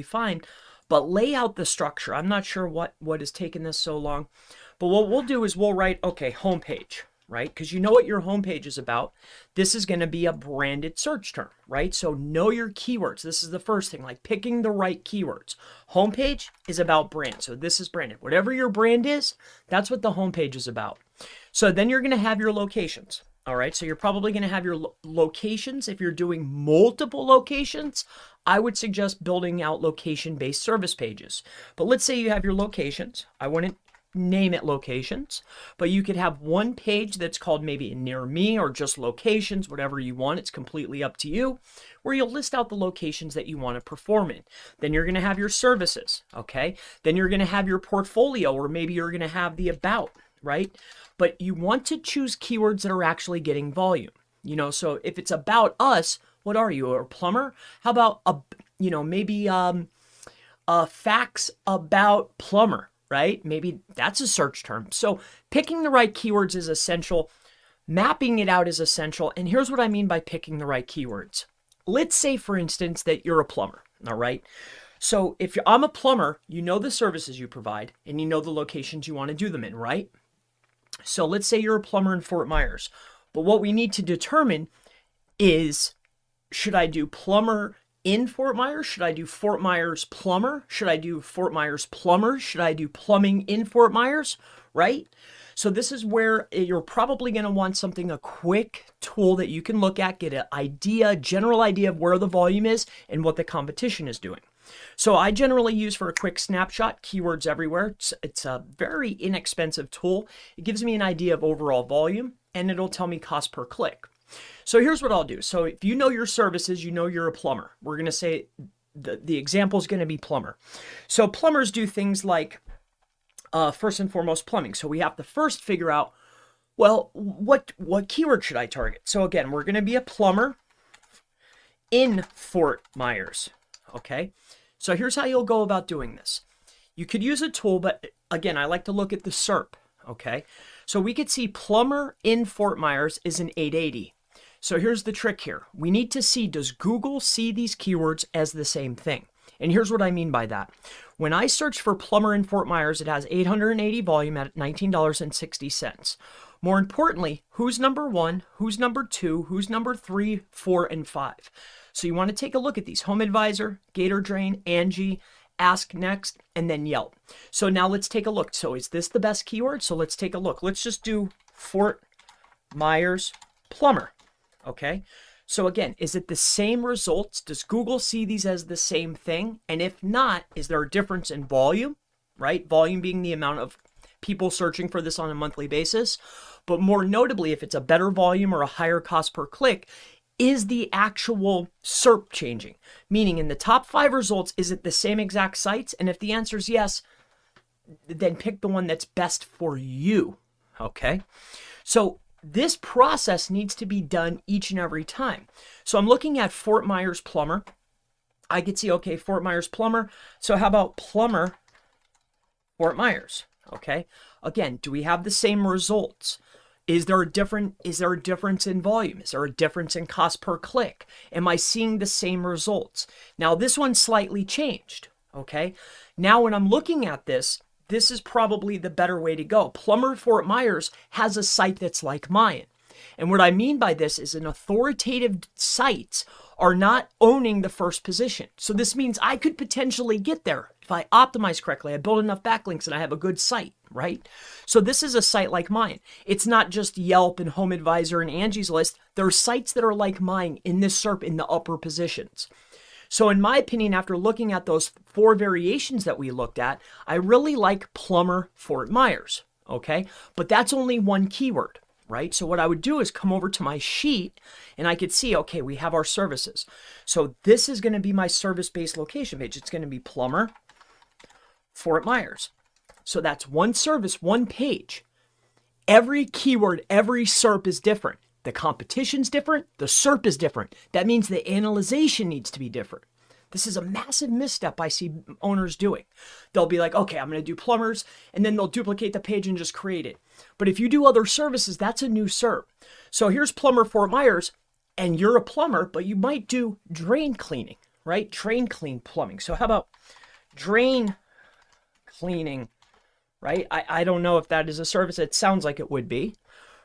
fine, but lay out the structure. I'm not sure what has taken this so long, but what we'll do is we'll write, okay, homepage, right? Because you know what your homepage is about. This is going to be a branded search term, right? So know your keywords. This is the first thing, like picking the right keywords. Homepage is about brand. So this is branded. Whatever your brand is, that's what the homepage is about. So then you're going to have your locations. All right, so you're probably going to have your locations. If you're doing multiple locations, I would suggest building out location-based service pages. But let's say you have your locations. I wouldn't name it locations, but you could have one page that's called maybe near me or just locations, whatever you want. It's completely up to you, where you'll list out the locations that you want to perform in. Then you're going to have your services, okay? Then you're going to have your portfolio, or maybe you're going to have the about, right? But you want to choose keywords that are actually getting volume. You know, so if it's about us, what are you, a plumber? How about maybe facts about plumber, right? Maybe that's a search term. So picking the right keywords is essential. Mapping it out is essential. And here's what I mean by picking the right keywords. Let's say, for instance, that you're a plumber, all right? So if I'm a plumber, you know the services you provide, and you know the locations you want to do them in, right? So let's say you're a plumber in Fort Myers, but what we need to determine is, should I do plumber in Fort Myers? Should I do Fort Myers plumber? Should I do Fort Myers plumber? Should I do plumbing in Fort Myers, right? So this is where you're probably going to want something, a quick tool that you can look at, get an idea, general idea of where the volume is and what the competition is doing. So I generally use, for a quick snapshot, Keywords Everywhere. It's a very inexpensive tool. It gives me an idea of overall volume, and it'll tell me cost per click. So here's what I'll do. So if you know your services, you know you're a plumber. We're going to say the example is going to be plumber. So plumbers do things like, first and foremost, plumbing. So we have to first figure out, well, what keyword should I target? So again, we're going to be a plumber in Fort Myers. Okay, so here's how you'll go about doing this. You could use a tool, but again, I like to look at the SERP. Okay, so we could see plumber in Fort Myers is an 880. So here's the trick here. We need to see, does Google see these keywords as the same thing? And here's what I mean by that. When I search for plumber in Fort Myers, it has 880 volume at $19.60. More importantly, who's number 1, who's number 2, who's number 3, 4, and 5. So you want to take a look at these: Home Advisor, Gator Drain, Angie, Ask Next, and then Yelp. So now let's take a look. So is this the best keyword? So let's take a look. Let's just do Fort Myers plumber. Okay. So again, is it the same results? Does Google see these as the same thing? And if not, is there a difference in volume, right? Volume being the amount of people searching for this on a monthly basis. But more notably, if it's a better volume or a higher cost per click, is the actual SERP changing? Meaning, in the top 5 results, is it the same exact sites? And if the answer is yes, then pick the one that's best for you. Okay. So this process needs to be done each and every time. So I'm looking at Fort Myers plumber. I could see, okay, Fort Myers plumber. So how about plumber Fort Myers? Okay. Again, do we have the same results? Is there a difference in volume? Is there a difference in cost per click? Am I seeing the same results? Now this one's slightly changed. Okay. Now when I'm looking at this, this is probably the better way to go. Plumber Fort Myers has a site that's like mine. And what I mean by this is, an authoritative sites are not owning the first position. So this means I could potentially get there if I optimize correctly, I build enough backlinks, and I have a good site, right? So this is a site like mine. It's not just Yelp and Home Advisor and Angie's List. There are sites that are like mine in this SERP in the upper positions. So in my opinion, after looking at those 4 variations that we looked at, I really like plumber Fort Myers, okay? But that's only one keyword, right? So what I would do is come over to my sheet and I could see, okay, we have our services. So this is going to be my service-based location page. It's going to be plumber Fort Myers. So that's one service, one page. Every keyword, every SERP is different. The competition's different. The SERP is different. That means the analyzation needs to be different. This is a massive misstep I see owners doing. They'll be like, okay, I'm going to do plumbers, and then they'll duplicate the page and just create it. But if you do other services, that's a new SERP. So here's plumber Fort Myers, and you're a plumber, but you might do drain cleaning, right? Drain clean plumbing. So how about drain cleaning, right? I don't know if that is a service. It sounds like it would be,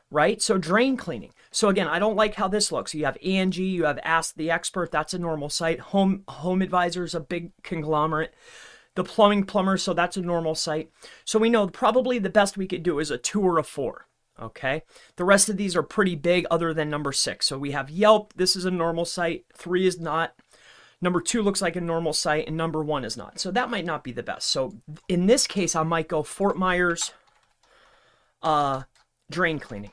right? So drain cleaning. So again, I don't like how this looks. You have Angie, you have Ask the Expert. That's a normal site. Home Advisor is a big conglomerate. The Plumbing Plumber, so that's a normal site. So we know probably the best we could do is a 2 or a 4, okay? The rest of these are pretty big other than number 6. So we have Yelp. This is a normal site. 3 is not. Number 2 looks like a normal site, and number 1 is not. So that might not be the best. So in this case, I might go Fort Myers drain cleaning.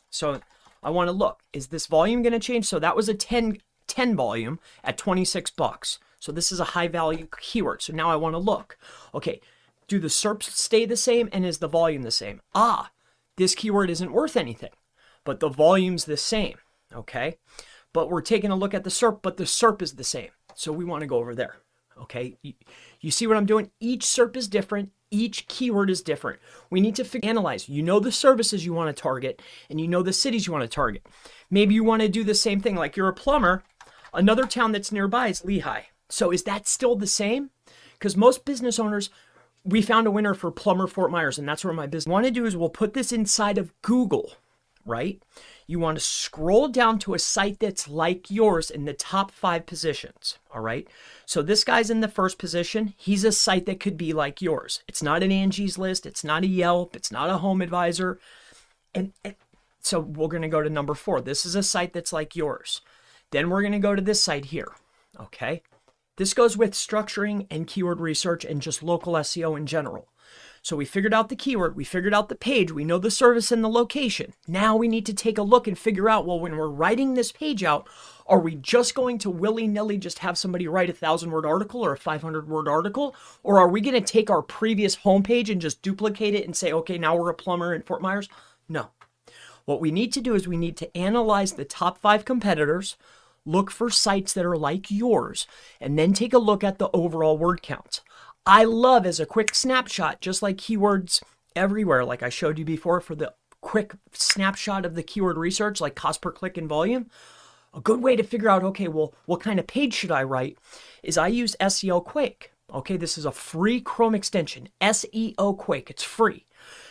So I want to look, is this volume going to change? So that was a 10 volume at $26. So this is a high value keyword. So now I want to look, okay, do the SERPs stay the same and is the volume the same? This keyword isn't worth anything, but the volume's the same, okay? But we're taking a look at the SERP, but the SERP is the same. So we want to go over there, okay? You see what I'm doing? Each SERP is different. Each keyword is different. We need to analyze. You know the services you want to target, and you know the cities you want to target. Maybe you want to do the same thing, like you're a plumber. Another town that's nearby is Lehigh. So is that still the same? Because most business owners, we found a winner for Plumber Fort Myers, and that's where my business. What I want to do is we'll put this inside of Google, right? You want to scroll down to a site that's like yours in the top 5 positions, all right? So this guy's in the first position. He's a site that could be like yours. It's not an Angie's List. It's not a Yelp. It's not a Home Advisor. And so we're going to go to number 4. This is a site that's like yours. Then we're going to go to this site here, okay? This goes with structuring and keyword research and just local SEO in general. So we figured out the keyword, we figured out the page, we know the service and the location. Now we need to take a look and figure out, well, when we're writing this page out, are we just going to willy-nilly just have somebody write a 1,000-word article or a 500-word article? Or are we going to take our previous homepage and just duplicate it and say, okay, now we're a plumber in Fort Myers? No. What we need to do is we need to analyze the top 5 competitors, look for sites that are like yours, and then take a look at the overall word count. I love, as a quick snapshot, just like keywords everywhere, like I showed you before for the quick snapshot of the keyword research, like cost per click and volume. A good way to figure out, okay, well, what kind of page should I write is I use SEO Quake. Okay, this is a free Chrome extension, SEO Quake. It's free.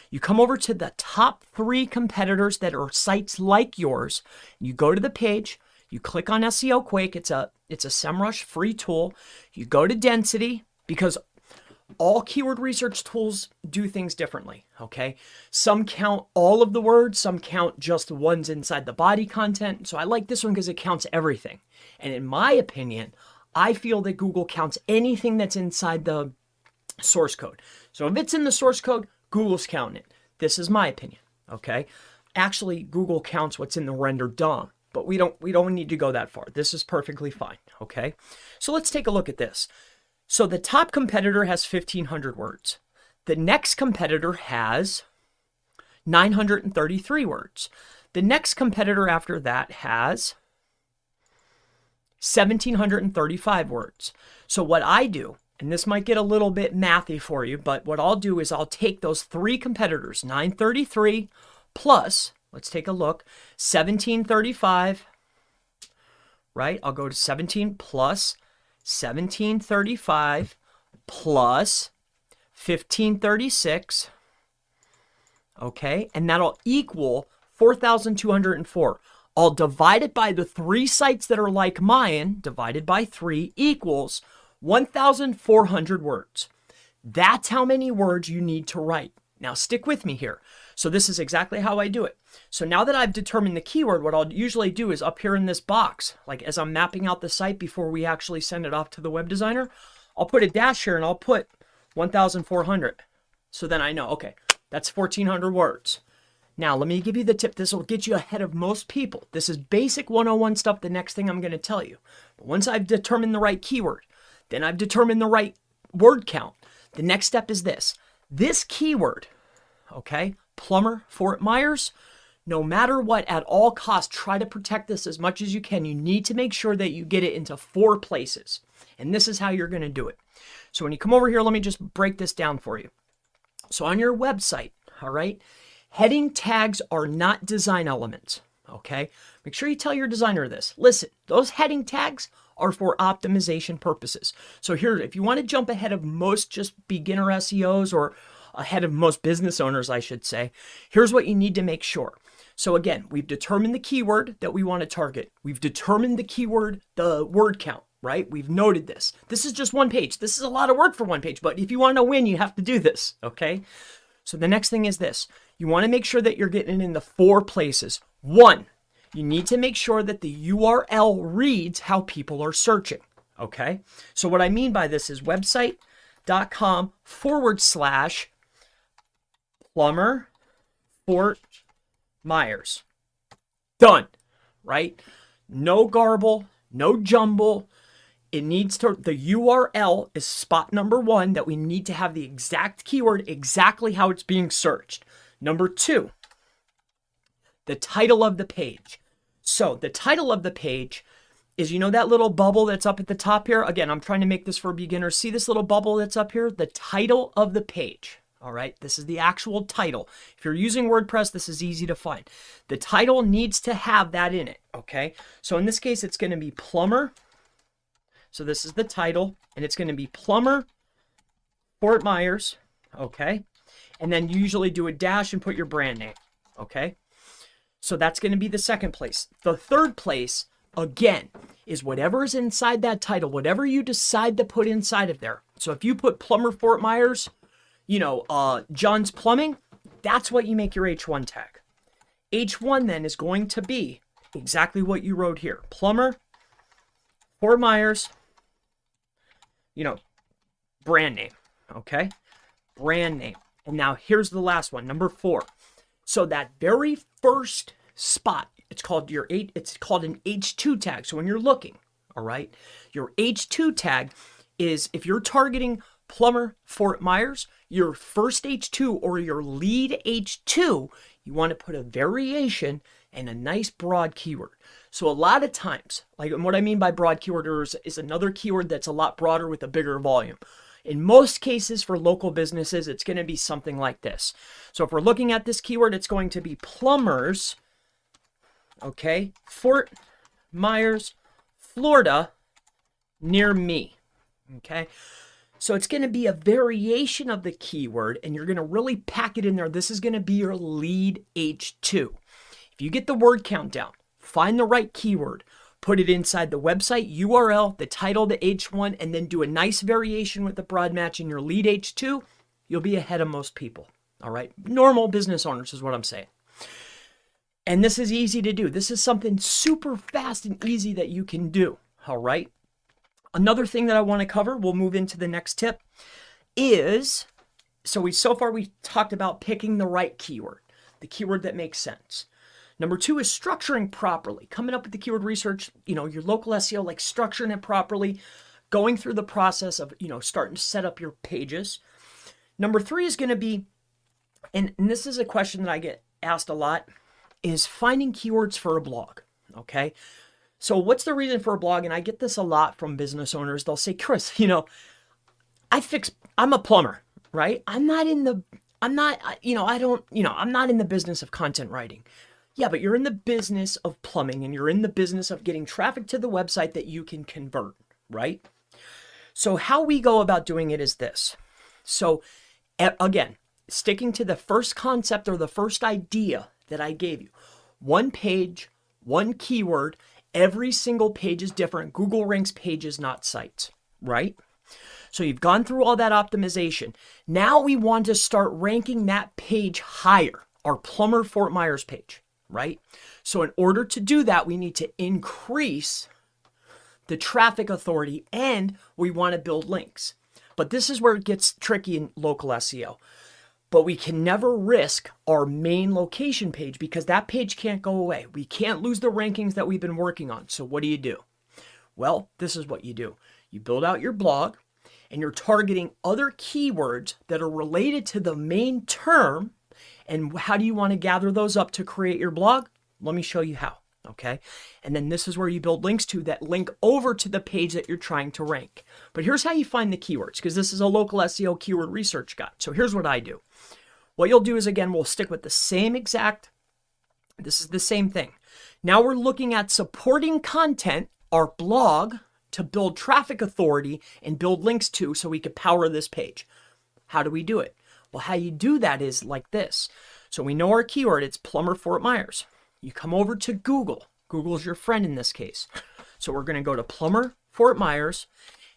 You come over to the top 3 competitors that are sites like yours. You go to the page. You click on SEO Quake. It's a SEMrush free tool. You go to density, because all keyword research tools do things differently, okay? Some count all of the words, some count just the ones inside the body content. So I like this one because it counts everything. And in my opinion, I feel that Google counts anything that's inside the source code. So if it's in the source code, Google's counting it. This is my opinion, okay? Actually, Google counts what's in the rendered DOM, but we don't need to go that far. This is perfectly fine, okay? So let's take a look at this. So the top competitor has 1,500 words. The next competitor has 933 words. The next competitor after that has 1,735 words. So what I do, and this might get a little bit mathy for you, but what I'll do is I'll take those 3 competitors, 933 plus, let's take a look, 1,735, right? I'll go to 17 plus 1,735 plus 1,536, okay? And that'll equal 4,204. I'll divide it by the 3 sites that are like mine, divided by 3 equals 1,400 words. That's how many words you need to write. Now stick with me here. So this is exactly how I do it. So now that I've determined the keyword, what I'll usually do is up here in this box, like as I'm mapping out the site before we actually send it off to the web designer, I'll put a dash here and I'll put 1,400. So then I know, okay, that's 1,400 words. Now let me give you the tip. This will get you ahead of most people. This is basic 101 stuff, the next thing I'm going to tell you. But once I've determined the right keyword, then I've determined the right word count. The next step is this. This keyword, okay, plumber, Fort Myers, no matter what, at all costs, try to protect this as much as you can. You need to make sure that you get it into 4 places. And this is how you're going to do it. So when you come over here, let me just break this down for you. So on your website, all right, heading tags are not design elements, okay? Make sure you tell your designer this. Listen, those heading tags are for optimization purposes. So here, if you want to jump ahead of most just beginner SEOs, or ahead of most business owners, I should say, here's what you need to make sure. So again, we've determined the keyword that we want to target. We've determined the keyword, the word count, right? We've noted this. This is just one page. This is a lot of work for one page, but if you want to win, you have to do this, okay? So the next thing is this. You want to make sure that you're getting it in the 4 places. 1, you need to make sure that the URL reads how people are searching, okay? So what I mean by this is website.com/plumber Fort Myers. Done, right? No garble, no jumble. It needs to, the URL is spot number 1, that we need to have the exact keyword, exactly how it's being searched. Number 2, the title of the page. So the title of the page is, you know, that little bubble that's up at the top here? Again, I'm trying to make this for beginners. See this little bubble that's up here? The title of the page. All right, this is the actual title. If you're using WordPress, this is easy to find. The title needs to have that in it, okay? So in this case, it's going to be plumber. So this is the title, and it's going to be plumber Fort Myers, okay? And then you usually do a dash and put your brand name, okay? So that's going to be the second place. The third place, again, is whatever is inside that title, whatever you decide to put inside of there. So if you put plumber Fort Myers, you know, John's Plumbing, that's what you make your H1 tag. H1 then is going to be exactly what you wrote here. Plumber Fort Myers, you know, brand name, okay? Brand name. And now here's the last one, number 4. So that very first spot, it's called an H2 tag. So when you're looking, all right, your H2 tag is, if you're targeting plumber Fort Myers, your first H2 or your lead H2, you want to put a variation and a nice broad keyword. So a lot of times, like what I mean by broad keyword is another keyword that's a lot broader with a bigger volume. In most cases for local businesses, it's going to be something like this. So if we're looking at this keyword, it's going to be plumbers, okay, Fort Myers, Florida, near me, okay? So it's going to be a variation of the keyword, and you're going to really pack it in there. This is going to be your lead H2. If you get the word count down, find the right keyword, put it inside the website URL, the title, the H1, and then do a nice variation with the broad match in your lead H2, you'll be ahead of most people. All right? Normal business owners is what I'm saying. And this is easy to do. This is something super fast and easy that you can do. All right? Another thing that I want to cover, we'll move into the next tip, is, so far we talked about picking the right keyword, the keyword that makes sense. Number 2 is structuring properly, coming up with the keyword research, you know, your local SEO, like structuring it properly, going through the process of, you know, starting to set up your pages. Number 3 is going to be, and this is a question that I get asked a lot, is finding keywords for a blog, okay? So what's the reason for a blog? And I get this a lot from business owners. They'll say, Chris, you know, I'm a plumber, right? I'm not in the business of content writing. Yeah, but you're in the business of plumbing, and you're in the business of getting traffic to the website that you can convert, right? So how we go about doing it is this. So again, sticking to the first concept or the first idea that I gave you. One page, one keyword, every single page is different. Google ranks pages, not sites, right? So you've gone through all that optimization. Now we want to start ranking that page higher, our plumber Fort Myers page, right? So in order to do that, we need to increase the traffic authority, and we want to build links. But this is where it gets tricky in local SEO. But we can never risk our main location page, because that page can't go away. We can't lose the rankings that we've been working on. So what do? Well, this is what you do. You build out your blog, and you're targeting other keywords that are related to the main term. And how do you want to gather those up to create your blog? Let me show you how, okay? And then this is where you build links to that link over to the page that you're trying to rank. But here's how you find the keywords, because this is a local SEO keyword research guide. So here's what I do. What you'll do is, again, we'll stick with the same exact, this is the same thing. Now we're looking at supporting content, our blog, to build traffic authority and build links to so we could power this page. How do we do it? Well, how you do that is like this. So we know our keyword, it's plumber Fort Myers. You come over to Google. Google is your friend in this case. So we're going to go to plumber Fort Myers.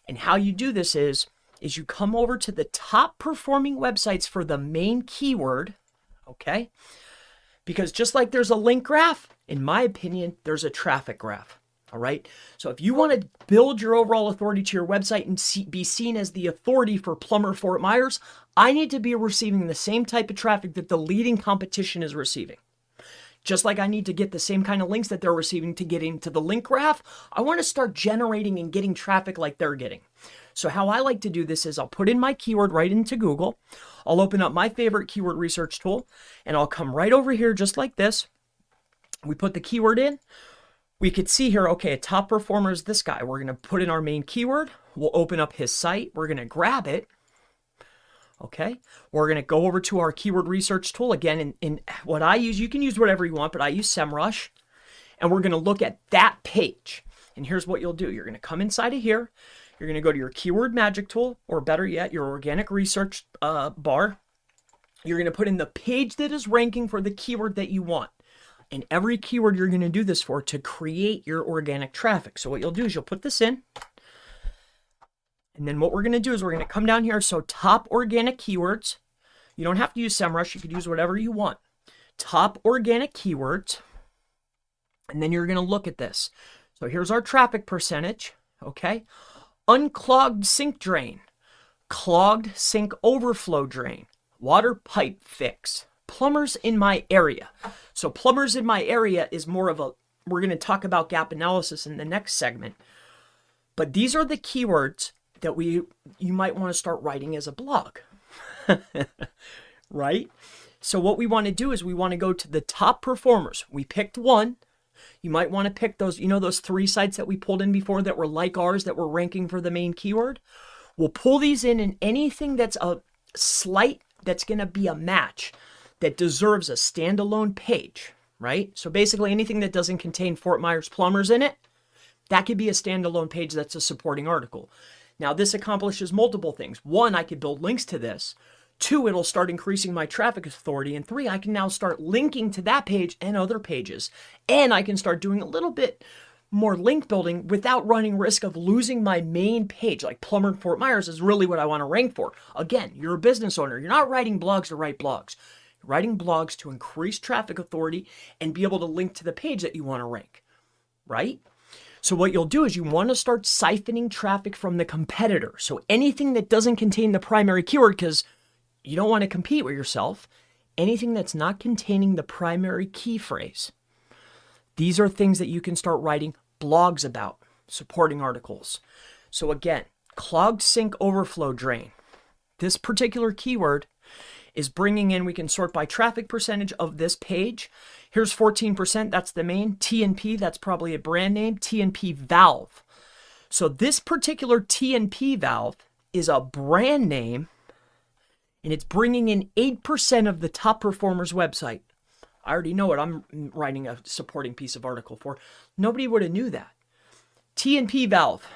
And how you do this is you come over to the top performing websites for the main keyword, okay? Because just like there's a link graph, in my opinion, there's a traffic graph. All right. So if you want to build your overall authority to your website and be seen as the authority for plumber Fort Myers, I need to be receiving the same type of traffic that the leading competition is receiving. Just like I need to get the same kind of links that they're receiving to get into the link graph, I want to start generating and getting traffic like they're getting. So how I like to do this is I'll put in my keyword right into Google. I'll open up my favorite keyword research tool, and I'll come right over here just like this. We put the keyword in. We could see here, okay, a top performer is this guy. We're going to put in our main keyword. We'll open up his site. We're going to grab it. Okay. We're going to go over to our keyword research tool. Again, in what I use, you can use whatever you want, but I use SEMrush. And we're going to look at that page. And here's what you'll do. You're going to come inside of here. You're going to go to your keyword magic tool, or better yet, your organic research bar. You're going to put in the page that is ranking for the keyword that you want. And every keyword you're going to do this for to create your organic traffic. So what you'll do is you'll put this in. And then what we're going to do is we're going to come down here. So top organic keywords. You don't have to use SEMrush. You could use whatever you want. Top organic keywords. And then you're going to look at this. So here's our traffic percentage. Okay. Unclogged sink drain. Clogged sink overflow drain. Water pipe fix. Plumbers in my area. So plumbers in my area is more of a, we're going to talk about gap analysis in the next segment. But these are the keywords that you might want to start writing as a blog. Right? So what we want to do is we want to go to the top performers. We picked one. You might want to pick those, those 3 sites that we pulled in before that were like ours that were ranking for the main keyword. We'll pull these in, and anything that's a slight, that's going to be a match, that deserves a standalone page, right? So basically anything that doesn't contain Fort Myers plumbers in it, that could be a standalone page that's a supporting article. Now this accomplishes multiple things. 1, I could build links to this. 2, it'll start increasing my traffic authority. And 3, I can now start linking to that page and other pages. And I can start doing a little bit more link building without running risk of losing my main page. Like plumber Fort Myers is really what I want to rank for. Again, you're a business owner. You're not writing blogs to write blogs. Writing blogs to increase traffic authority and be able to link to the page that you want to rank, right? So what you'll do is you want to start siphoning traffic from the competitor. So anything that doesn't contain the primary keyword, because you don't want to compete with yourself, anything that's not containing the primary key phrase. These are things that you can start writing blogs about, supporting articles. So again, clogged sink overflow drain. This particular keyword is bringing in, we can sort by traffic percentage of this page. Here's 14%, that's the main. TNP, that's probably a brand name. TNP valve. So this particular TNP valve is a brand name, and it's bringing in 8% of the top performer's website. I already know what I'm writing a supporting piece of article for. Nobody would have knew that. TNP valve,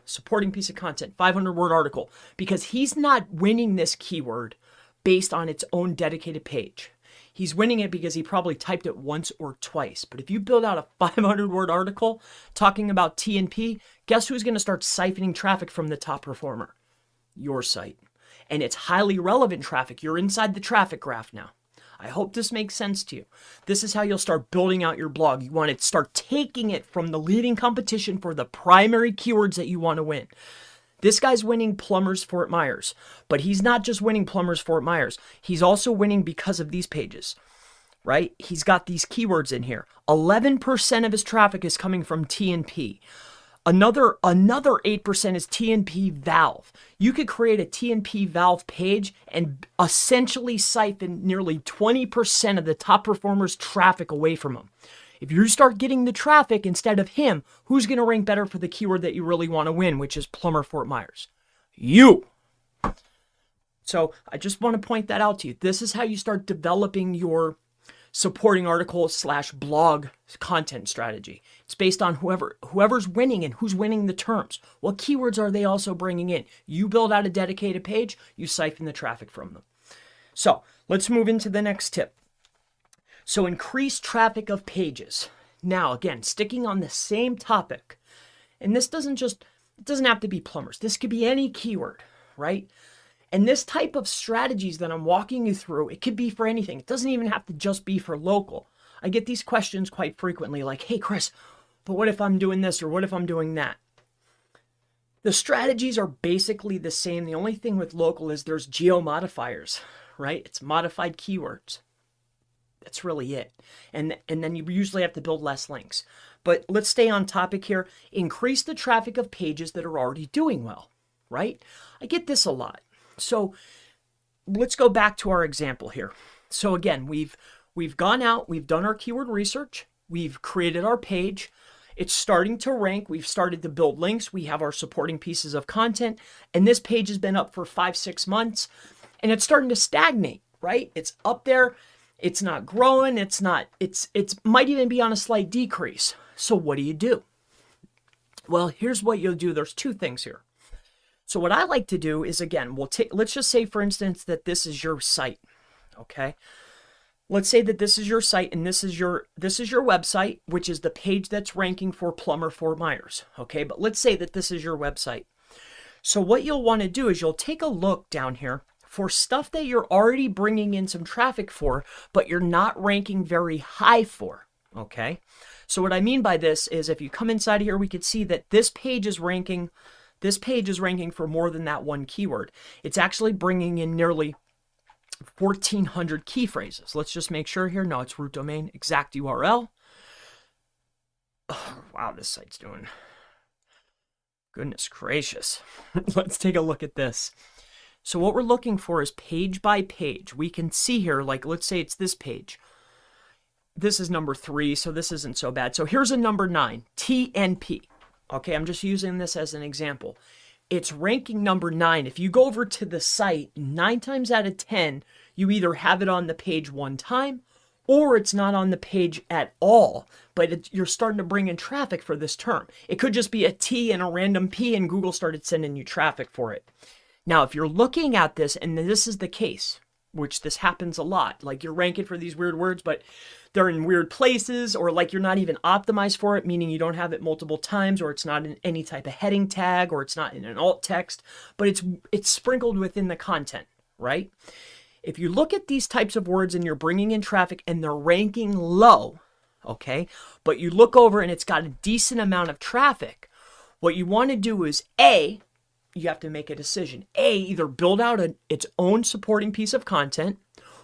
supporting piece of content, 500-word article, because he's not winning this keyword based on its own dedicated page. He's winning it because he probably typed it once or twice. But if you build out a 500-word article talking about TNP, guess who's going to start siphoning traffic from the top performer? Your site. And it's highly relevant traffic. You're inside the traffic graph now. I hope this makes sense to you. This is how you'll start building out your blog. You want to start taking it from the leading competition for the primary keywords that you want to win. This guy's winning plumbers Fort Myers, but he's not just winning plumbers Fort Myers. He's also winning because of these pages, right? He's got these keywords in here. 11% of his traffic is coming from TNP. Another 8% is TNP valve. You could create a TNP valve page and essentially siphon nearly 20% of the top performers' traffic away from him. If you start getting the traffic instead of him, who's going to rank better for the keyword that you really want to win, which is plumber Fort Myers? You. So I just want to point that out to you. This is how you start developing your supporting article / blog content strategy. It's based on whoever's winning and who's winning the terms. What keywords are they also bringing in? You build out a dedicated page, you siphon the traffic from them. So let's move into the next tip. So increase traffic of pages. Now, again, sticking on the same topic, and this doesn't have to be plumbers. This could be any keyword, right? And this type of strategies that I'm walking you through, it could be for anything. It doesn't even have to just be for local. I get these questions quite frequently like, hey, Chris, but what if I'm doing this or what if I'm doing that? The strategies are basically the same. The only thing with local is there's geo modifiers, right? It's modified keywords. That's really it. And then you usually have to build less links. But let's stay on topic here. Increase the traffic of pages that are already doing well, right? I get this a lot. So let's go back to our example here. So again, we've gone out, we've done our keyword research, we've created our page, it's starting to rank, we've started to build links, we have our supporting pieces of content, and this page has been up for 5-6 months, and it's starting to stagnate, right? It's up there, it's not growing, it's might even be on a slight decrease. So what do? Well, here's what you'll do. There's two things here. So what I like to do is, again, let's just say, for instance, that this is your site, okay? Let's say that this is your site and this is your website, which is the page that's ranking for Plumber Fort Myers, okay? But let's say that this is your website. So what you'll want to do is you'll take a look down here for stuff that you're already bringing in some traffic for, but you're not ranking very high for, okay? So what I mean by this is if you come inside here, we could see that this page is ranking for more than that one keyword. It's actually bringing in nearly 1,400 key phrases. Let's just make sure here. No, it's root domain, exact URL. Oh, wow, this site's doing. Goodness gracious. Let's take a look at this. So what we're looking for is page by page. We can see here, like, let's say it's this page. This is number 3, so this isn't so bad. So here's a number 9, TNP. Okay, I'm just using this as an example. It's ranking number 9. If you go over to the site, 9 times out of 10, you either have it on the page one time or it's not on the page at all, but you're starting to bring in traffic for this term. It could just be a T and a random P and Google started sending you traffic for it. Now, if you're looking at this, and this is the case, which this happens a lot, like you're ranking for these weird words, but they're in weird places, or like you're not even optimized for it, meaning you don't have it multiple times, or it's not in any type of heading tag, or it's not in an alt text, but it's sprinkled within the content, right? If you look at these types of words and you're bringing in traffic and they're ranking low, okay, but you look over and it's got a decent amount of traffic, what you want to do is you have to make a decision. Either build out its own supporting piece of content,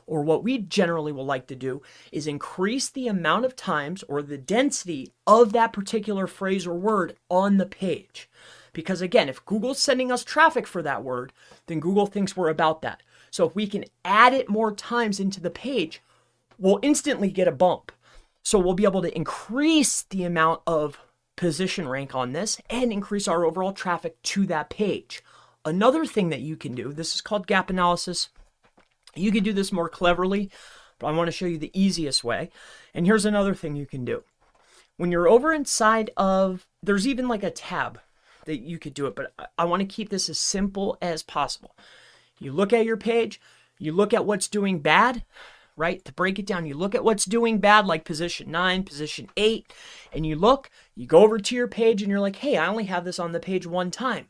or what we generally will like to do is increase the amount of times or the density of that particular phrase or word on the page. Because again, if Google's sending us traffic for that word, then Google thinks we're about that. So if we can add it more times into the page, we'll instantly get a bump. So we'll be able to increase the amount of position rank on this and increase our overall traffic to that page. Another thing that you can do, this is called gap analysis. You can do this more cleverly, but I want to show you the easiest way. And here's another thing you can do. When you're over inside of, there's even like a tab that you could do it, but I want to keep this as simple as possible. You look at your page, you look at what's doing bad, right? To break it down, you look at what's doing bad, like position 9, position 8, and you go over to your page and you're like, hey, I only have this on the page one time.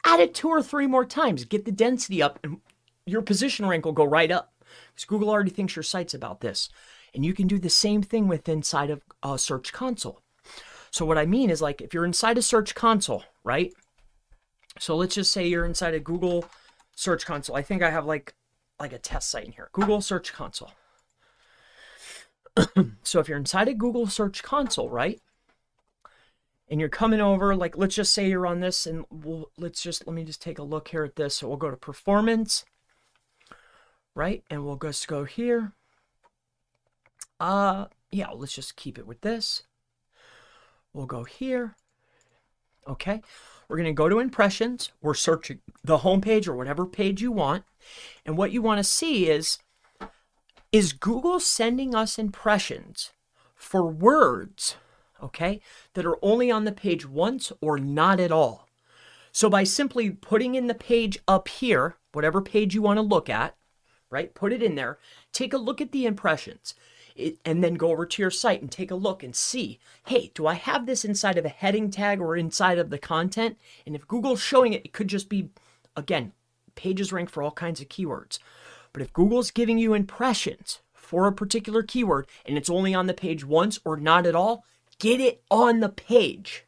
Add it 2 or 3 more times, get the density up, and your position rank will go right up. Because Google already thinks your site's about this. And you can do the same thing with inside of Search Console. So what I mean is, like, if you're inside a Search Console, right? So let's just say you're inside a Google Search Console. I think I have like a test site in here. Google Search Console. So if you're inside a Google Search Console, right? And you're coming over, like, let's just say you're on this, and let me just take a look here at this. So we'll go to performance, right? And we'll just go here. Yeah, let's just keep it with this. We'll go here. Okay. We're going to go to impressions. We're searching the home page or whatever page you want. And what you want to see is Is Google sending us impressions for words, okay, that are only on the page once or not at all? So by simply putting in the page up here, whatever page you want to look at, right, put it in there, take a look at the impressions, and then go over to your site and take a look and see, hey, do I have this inside of a heading tag or inside of the content? And if Google's showing it, it could just be, again, pages rank for all kinds of keywords. But if Google's giving you impressions for a particular keyword and it's only on the page once or not at all, get it on the page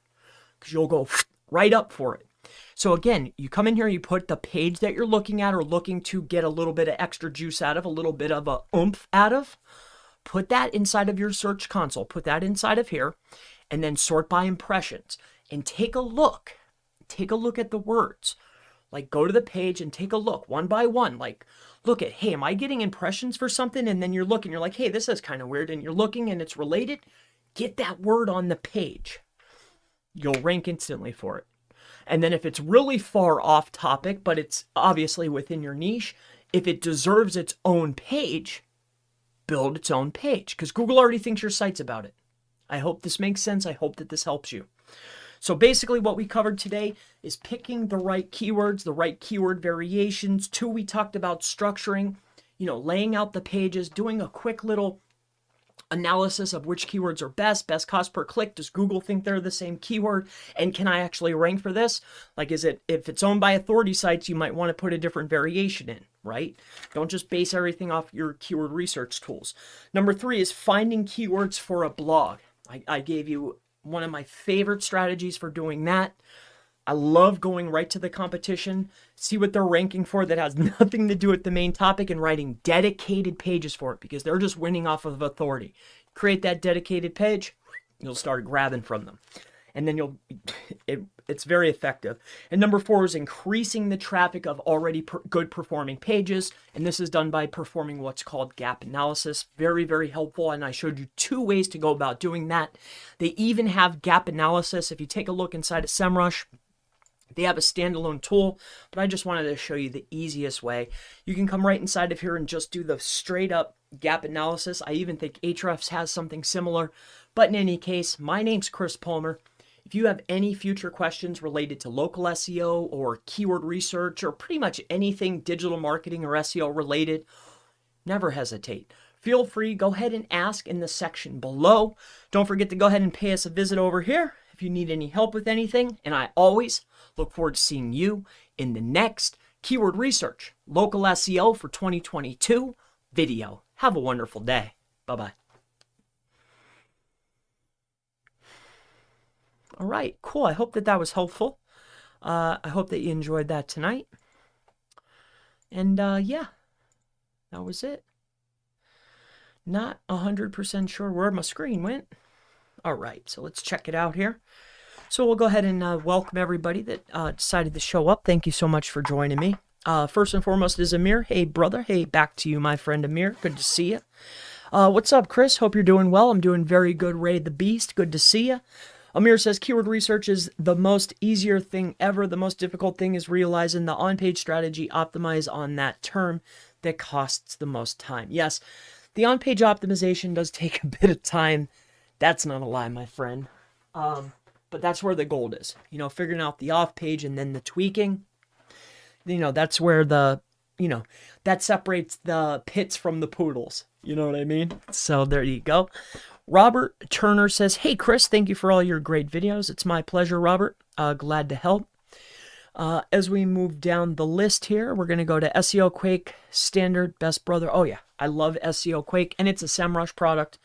because you'll go right up for it. So again, you come in here, you put the page that you're looking at or looking to get a little bit of extra juice out of, a little bit of a oomph out of, put that inside of your search console, put that inside of here, and then sort by impressions and take a look. Take a look at the words. Like go to the page and take a look one by one. Like look at, hey, am I getting impressions for something? And then you're looking, you're like, hey, this is kind of weird. And you're looking and it's related. Get that word on the page. You'll rank instantly for it. And then if it's really far off topic, but it's obviously within your niche, if it deserves its own page, build its own page because Google already thinks your site's about it. I hope this makes sense. I hope that this helps you. So basically what we covered today is picking the right keywords, the right keyword variations. 2, we talked about structuring, laying out the pages, doing a quick little analysis of which keywords are best cost per click. Does Google think they're the same keyword? And can I actually rank for this? Like, if it's owned by authority sites, you might want to put a different variation in, right? Don't just base everything off your keyword research tools. Number 3 is finding keywords for a blog. I gave you one of my favorite strategies for doing that. I love going right to the competition, see what they're ranking for that has nothing to do with the main topic and writing dedicated pages for it because they're just winning off of authority. Create that dedicated page, you'll start grabbing from them. And then it's very effective. And number 4 is increasing the traffic of already good performing pages. And this is done by performing what's called gap analysis. Very, very helpful. And I showed you 2 ways to go about doing that. They even have gap analysis. If you take a look inside of SEMrush, they have a standalone tool, but I just wanted to show you the easiest way. You can come right inside of here and just do the straight up gap analysis. I even think Ahrefs has something similar. But in any case, my name's Chris Palmer. If you have any future questions related to local SEO or keyword research or pretty much anything digital marketing or SEO related, never hesitate. Feel free, go ahead and ask in the section below. Don't forget to go ahead and pay us a visit over here if you need any help with anything. And I always look forward to seeing you in the next Keyword Research Local SEO for 2022 video. Have a wonderful day. Bye-bye. All right, cool. I hope that was helpful. I hope that you enjoyed that tonight. And yeah, that was it. Not 100% sure where my screen went. All right, so let's check it out here. So we'll go ahead and welcome everybody that decided to show up. Thank you so much for joining me. First and foremost is Amir. Hey, brother. Hey, back to you, my friend Amir. Good to see you. What's up, Chris? Hope you're doing well. I'm doing very good. Ray the Beast. Good to see you. Amir says keyword research is the most easier thing ever. The most difficult thing is realizing the on-page strategy optimize on that term that costs the most time. Yes, the on-page optimization does take a bit of time. That's not a lie, my friend. But that's where the gold is. Figuring out the off-page and then the tweaking. That's where that separates the pits from the poodles. You know what I mean? So there you go. Robert Turner says, hey, Chris, thank you for all your great videos. It's my pleasure, Robert. Glad to help. As we move down the list here, we're going to go to SEO Quake Standard Best Brother. Oh, yeah. I love SEO Quake, and it's a SEMrush product.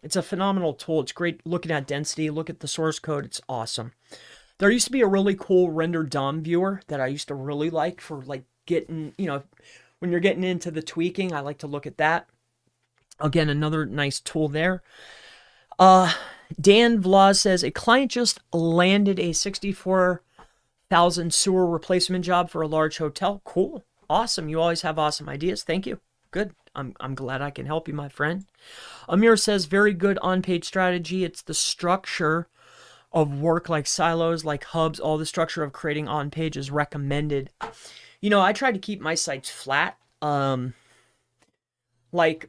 It's a phenomenal tool. It's great looking at density. Look at the source code. It's awesome. There used to be a really cool render DOM viewer that I used to really like for getting, when you're getting into the tweaking, I like to look at that. Again, another nice tool there. Dan Vlas says, a client just landed a 64,000 sewer replacement job for a large hotel. Cool. Awesome. You always have awesome ideas. Thank you. Good. I'm glad I can help you, my friend. Amir says, very good on-page strategy. It's the structure of work like silos, like hubs, all the structure of creating on-page is recommended. I try to keep my sites flat. Like